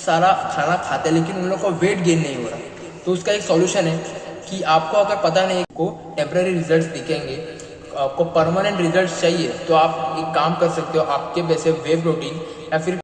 सारा खाना खाते हैं लेकिन उन लोग का वेट गेन नहीं हो रहा। तो उसका एक सॉल्यूशन है कि आपको अगर पता नहीं को टेम्पररी रिजल्ट्स दिखेंगे, आपको परमानेंट रिजल्ट्स चाहिए, तो आप एक काम कर सकते हो, आपके वैसे वे प्रोटीन या फिर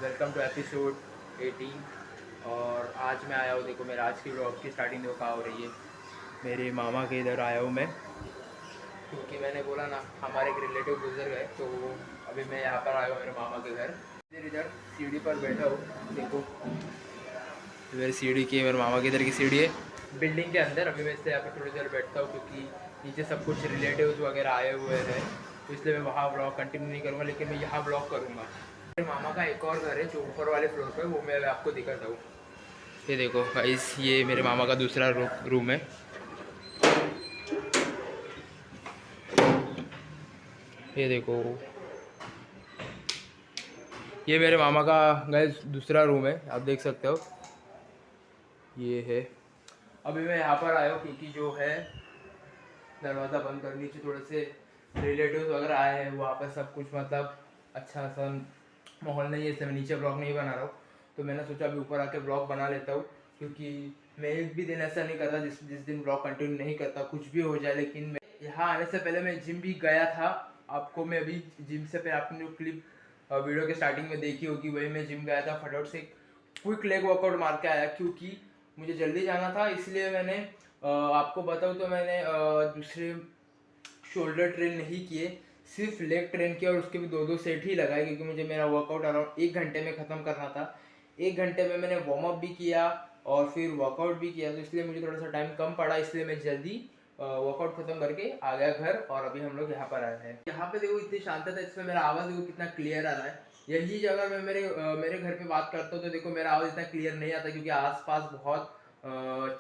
वेलकम टू एपिसोड 18। और आज मैं आया हूँ, देखो मेरा आज की व्लॉग की स्टार्टिंग देखो कहाँ हो रही है। मेरे मामा के इधर आया हूँ मैं, क्योंकि मैंने बोला ना हमारे एक रिलेटिव गुजर गए, तो अभी मैं यहाँ पर आया हूँ मेरे मामा के घर। इधर सीढ़ी पर बैठा हूँ, देखो इधर सीढ़ी की, मेरे मामा के इधर की सीढ़ी है बिल्डिंग के अंदर। अभी मैं इसलिए यहाँ पर थोड़ी देर बैठता हूँ क्योंकि नीचे सब कुछ रिलेटिव्स वगैरह आए हुए हैं, तो इसलिए मैं वहाँ ब्लॉग कंटिन्यू नहीं करूँगा, लेकिन मैं यहाँ ब्लॉग करूँगा। मेरे मामा का एक और घर है जो ऊपर वाले फ्लोर पे, वो मैं आपको दिखाता हूँ। ये देखो गाइस, ये मेरे मामा का दूसरा रूम है। ये देखो, ये मेरे मामा का गाइस दूसरा रूम है, आप देख सकते हो ये है। अभी मैं यहाँ पर आया हूँ क्योंकि जो है दरवाज़ा बंद कर, नीचे थोड़े से रिलेटिव्स वगैरह आए हैं, वहाँ पर सब कुछ मतलब अच्छा सा माहौल नहीं है, इसलिए मैं नीचे ब्लॉग नहीं बना रहा हूँ। तो मैंने सोचा अभी ऊपर आके ब्लॉग बना लेता हूँ, क्योंकि मैं एक भी दिन ऐसा नहीं करता जिस दिन ब्लॉग कंटिन्यू नहीं करता, कुछ भी हो जाए। लेकिन मैं यहाँ आने से पहले मैं जिम भी गया था, आपको मैं अभी जिम से पहले आपने जो क्लिप वीडियो के स्टार्टिंग में देखी होगी, वही मैं जिम गया था, फटाफट से क्विक लेग वर्कआउट मार के आया, क्योंकि मुझे जल्दी जाना था। इसलिए मैंने आपको बताऊँ तो मैंने दूसरे शोल्डर ट्रेन नहीं किए, सिर्फ लेग ट्रेन किया, और उसके भी दो सेट ही लगाए, क्योंकि मुझे मेरा वर्कआउट अराउंड 1 घंटे में ख़त्म करना था। 1 घंटे में मैंने वार्म अप भी किया और फिर वर्कआउट भी किया, तो इसलिए मुझे थोड़ा सा टाइम कम पड़ा, इसलिए मैं जल्दी वर्कआउट खत्म करके आ गया घर। और अभी हम लोग यहाँ पर आए हैं। यहाँ पे देखो इतनी शांतता है, इसमें मेरा आवाज़ देखो कितना क्लियर आ रहा है। यही जगह मैं मेरे घर पे बात करता हूँ तो देखो मेरा आवाज़ इतना क्लियर नहीं आता, क्योंकि आसपास बहुत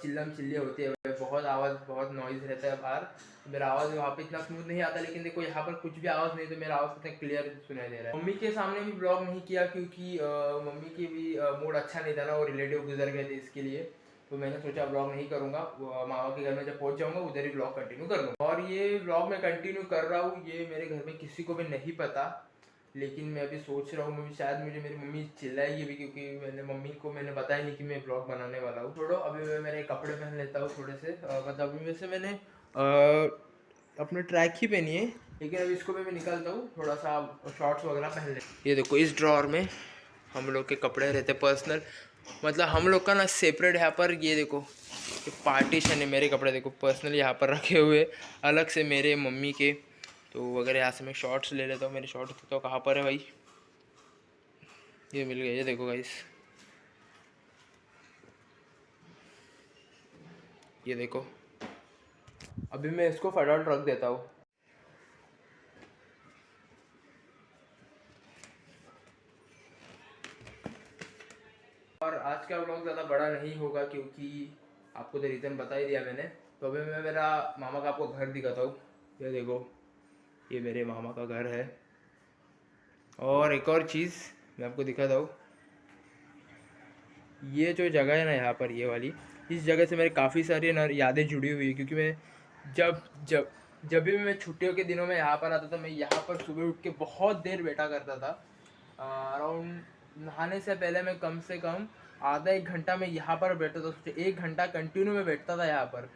चिल्लम चिल्ली होती है, बहुत आवाज़, बहुत नॉइज़ रहता है बाहर। मेरा आवाज़ वहाँ पे इतना स्मूथ नहीं आता, लेकिन देखो यहाँ पर कुछ भी आवाज़ नहीं, तो मेरा आवाज़ कितना क्लियर सुनाई दे रहा है। मम्मी के सामने भी ब्लॉग नहीं किया, क्योंकि मम्मी की भी मूड अच्छा नहीं था ना, वो रिलेटिव गुजर गए थे, इसके लिए तो मैंने सोचा ब्लॉग नहीं करूँगा। मामा के घर में जब पहुँच जाऊँगा उधर ही ब्लॉग कंटिन्यू कर लूँगा। और ये ब्लॉग मैं कंटिन्यू कर रहा हूँ, ये मेरे घर में किसी को भी नहीं पता, लेकिन मैं अभी सोच रहा हूँ, मैं शायद मुझे मेरी मम्मी चिल्लाएगी भी, क्योंकि मम्मी को मैंने बताया नहीं कि मैं ब्लॉग बनाने वाला हूँ। छोड़ो, अभी मैं मेरे कपड़े पहन लेता हूँ थोड़े से, मतलब अभी वैसे मैंने अपने ट्रैक ही पहनी है, लेकिन अभी इसको भी मैं निकालता हूँ, थोड़ा सा शॉर्ट्स वगैरह पहन ले। ये देखो, इस ड्रॉर में हम लोग के कपड़े रहते पर्सनल, मतलब हम लोग का ना सेपरेट। यहाँ पर ये देखो, ये पार्टीशन है, मेरे कपड़े देखो पर्सनल यहाँ पर रखे हुए, अलग से मेरे मम्मी के तो अगर यहाँ से मैं शॉर्ट्स ले लेता हूँ, मेरे शॉर्ट्स तो कहाँ पर है भाई, ये मिल गया, ये देखो गाइस, ये देखो। अभी मैं इसको फटाफट रख देता हूँ। और आज का व्लॉग ज़्यादा बड़ा नहीं होगा क्योंकि आपको तो रीज़न बता ही दिया मैंने। तो अभी मैं मेरा मामा का आपको घर दिखाता हूँ। ये देखो, ये मेरे मामा का घर है। और एक और चीज़ मैं आपको दिखाता हूँ, ये जो जगह है ना यहाँ पर, ये वाली, इस जगह से मेरे काफ़ी सारी ना यादें जुड़ी हुई है। क्योंकि मैं जब जब जब भी मैं छुट्टियों के दिनों में यहाँ पर आता था, मैं यहाँ पर सुबह उठ के बहुत देर बैठा करता था। अराउंड नहाने से पहले मैं कम से कम आधा एक घंटा मैं यहाँ पर बैठता था। सोचो, 1 घंटा कंटिन्यू में बैठता था यहाँ पर।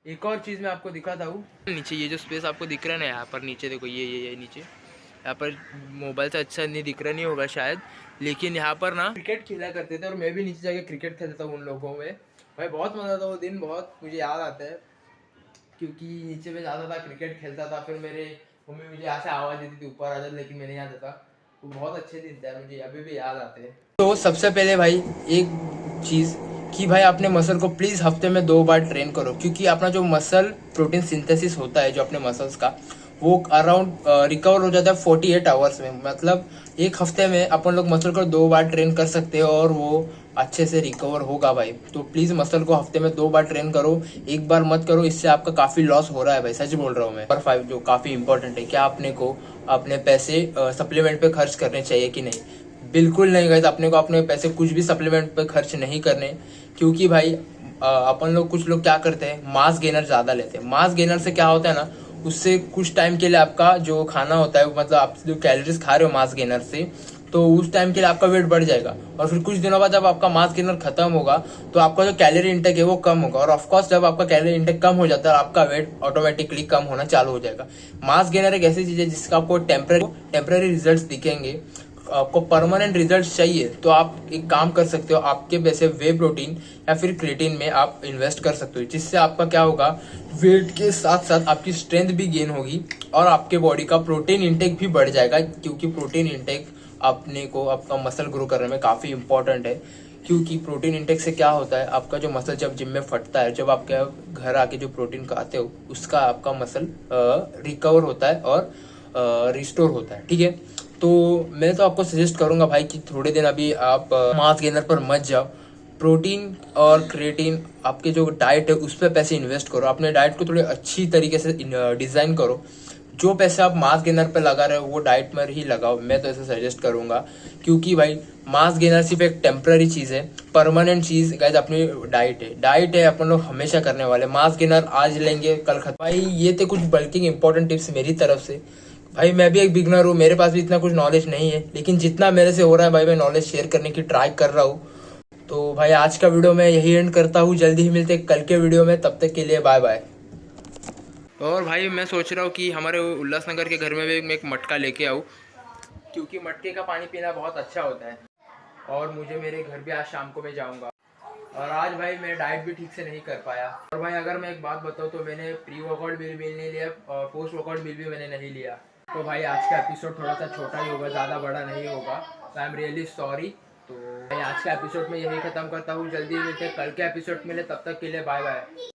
एक और चीज़ मैं आपको दिखाता हूँ, नीचे ये जो स्पेस आपको दिख रहा है ना यहाँ पर, नीचे देखो, ये नीचे, यहाँ पर मोबाइल से अच्छा नहीं दिख रहा नहीं होगा शायद, लेकिन यहाँ पर ना क्रिकेट खेला करते थे और मैं भी नीचे जाके क्रिकेट खेलता था उन लोगों में। भाई बहुत मज़ा आता, वो दिन बहुत मुझे याद आता है। क्योंकि नीचे में जाता था, क्रिकेट खेलता था, फिर मेरे मम्मी मुझे यहाँ से आवाज़ देती थी ऊपर आ जाता, लेकिन मैं नहीं आता था। वो बहुत अच्छे दिन थे, मुझे अभी भी याद आते हैं। तो सबसे पहले भाई एक चीज़ कि भाई अपने मसल को प्लीज़ हफ्ते में 2 बार ट्रेन करो। क्योंकि अपना जो मसल प्रोटीन सिंथेसिस होता है जो अपने मसल्स का, वो अराउंड रिकवर हो जाता है 48 आवर्स में। मतलब एक हफ्ते में अपन लोग मसल को 2 बार ट्रेन कर सकते हैं और वो अच्छे से रिकवर होगा भाई। तो प्लीज़ मसल को हफ्ते में 2 बार ट्रेन करो, एक बार मत करो, इससे आपका काफ़ी लॉस हो रहा है भाई, सच बोल रहा हूँ मैं। नंबर 5 जो काफ़ी इंपॉर्टेंट है, क्या आपने को अपने पैसे सप्लीमेंट पे खर्च करने चाहिए कि नहीं? बिल्कुल नहीं गाइस, अपने को अपने पैसे कुछ भी सप्लीमेंट पे खर्च नहीं करने। क्योंकि भाई अपन लोग, कुछ लोग क्या करते हैं, मास गेनर ज़्यादा लेते हैं। मास गेनर से क्या होता है ना, उससे कुछ टाइम के लिए आपका जो खाना होता है, मतलब आप जो कैलोरीज खा रहे हो मास गेनर से, तो उस टाइम के लिए आपका वेट बढ़ जाएगा। और फिर कुछ दिनों बाद जब आपका मास गेनर खत्म होगा तो आपका जो कैलोरी इंटेक है वो कम होगा। और ऑफकोर्स जब आपका कैलोरी इंटेक कम हो जाता है, आपका वेट ऑटोमेटिकली कम होना चालू हो जाएगा। मास गेनर एक ऐसी चीज है जिसका आपको टेम्पररी रिजल्ट्स दिखेंगे। आपको परमानेंट रिजल्ट चाहिए तो आप एक काम कर सकते हो, आपके पैसे वे प्रोटीन या फिर क्रिएटिन में आप इन्वेस्ट कर सकते हो। जिससे आपका क्या होगा, वेट के साथ साथ आपकी स्ट्रेंथ भी गेन होगी और आपके बॉडी का प्रोटीन इंटेक भी बढ़ जाएगा। क्योंकि प्रोटीन इंटेक अपने को आपका मसल ग्रो करने में काफ़ी इंपॉर्टेंट है। क्योंकि प्रोटीन इंटेक से क्या होता है, आपका जो मसल जब जिम में फटता है, जब आपके घर आके जो प्रोटीन खाते हो, उसका आपका मसल रिकवर होता है और रिस्टोर होता है। ठीक है, तो मैं तो आपको सजेस्ट करूंगा भाई कि थोड़े दिन अभी आप मास गेनर पर मत जाओ। प्रोटीन और क्रिएटिन, आपके जो डाइट है उस पर पैसे इन्वेस्ट करो। अपने डाइट को थोड़ी अच्छी तरीके से डिज़ाइन करो। जो पैसे आप मास गेनर पे लगा रहे हो वो डाइट में ही लगाओ, मैं तो ऐसा सजेस्ट करूंगा। क्योंकि भाई मास गेनर सिर्फ एक टेम्पररी चीज़ है, परमानेंट चीज़ गाइस अपनी डाइट है अपन लोग हमेशा करने वाले। मास गेनर आज लेंगे कल खत्म। भाई ये थे कुछ बल्किंग इंपॉर्टेंट टिप्स मेरी तरफ से। भाई मैं भी एक बिगनर हूँ, मेरे पास भी इतना कुछ नॉलेज नहीं है, लेकिन जितना मेरे से हो रहा है भाई मैं नॉलेज शेयर करने की ट्राई कर रहा हूँ। तो भाई आज का वीडियो मैं यही एंड करता हूँ, जल्दी ही मिलते हैं कल के वीडियो में, तब तक के लिए बाय बाय। और भाई मैं सोच रहा हूँ कि हमारे उल्लासनगर के घर में भी मैं एक मटका लेके आऊँ, क्योंकि मटके का पानी पीना बहुत अच्छा होता है। और मुझे मेरे घर भी आज शाम को मैं जाऊँगा। और आज भाई मैं डाइट भी ठीक से नहीं कर पाया। और भाई अगर मैं एक बात बताऊँ तो मैंने प्री वर्कआउट मील भी नहीं लिया और पोस्ट वर्कआउट मील भी मैंने नहीं लिया। तो भाई आज का एपिसोड थोड़ा सा छोटा ही होगा, ज़्यादा बड़ा नहीं होगा। तो आई एम रियली सॉरी। तो भाई आज का एपिसोड में यही ख़त्म करता हूँ, जल्दी मिलते कल के एपिसोड मिले, तब तक के लिए बाय बाय।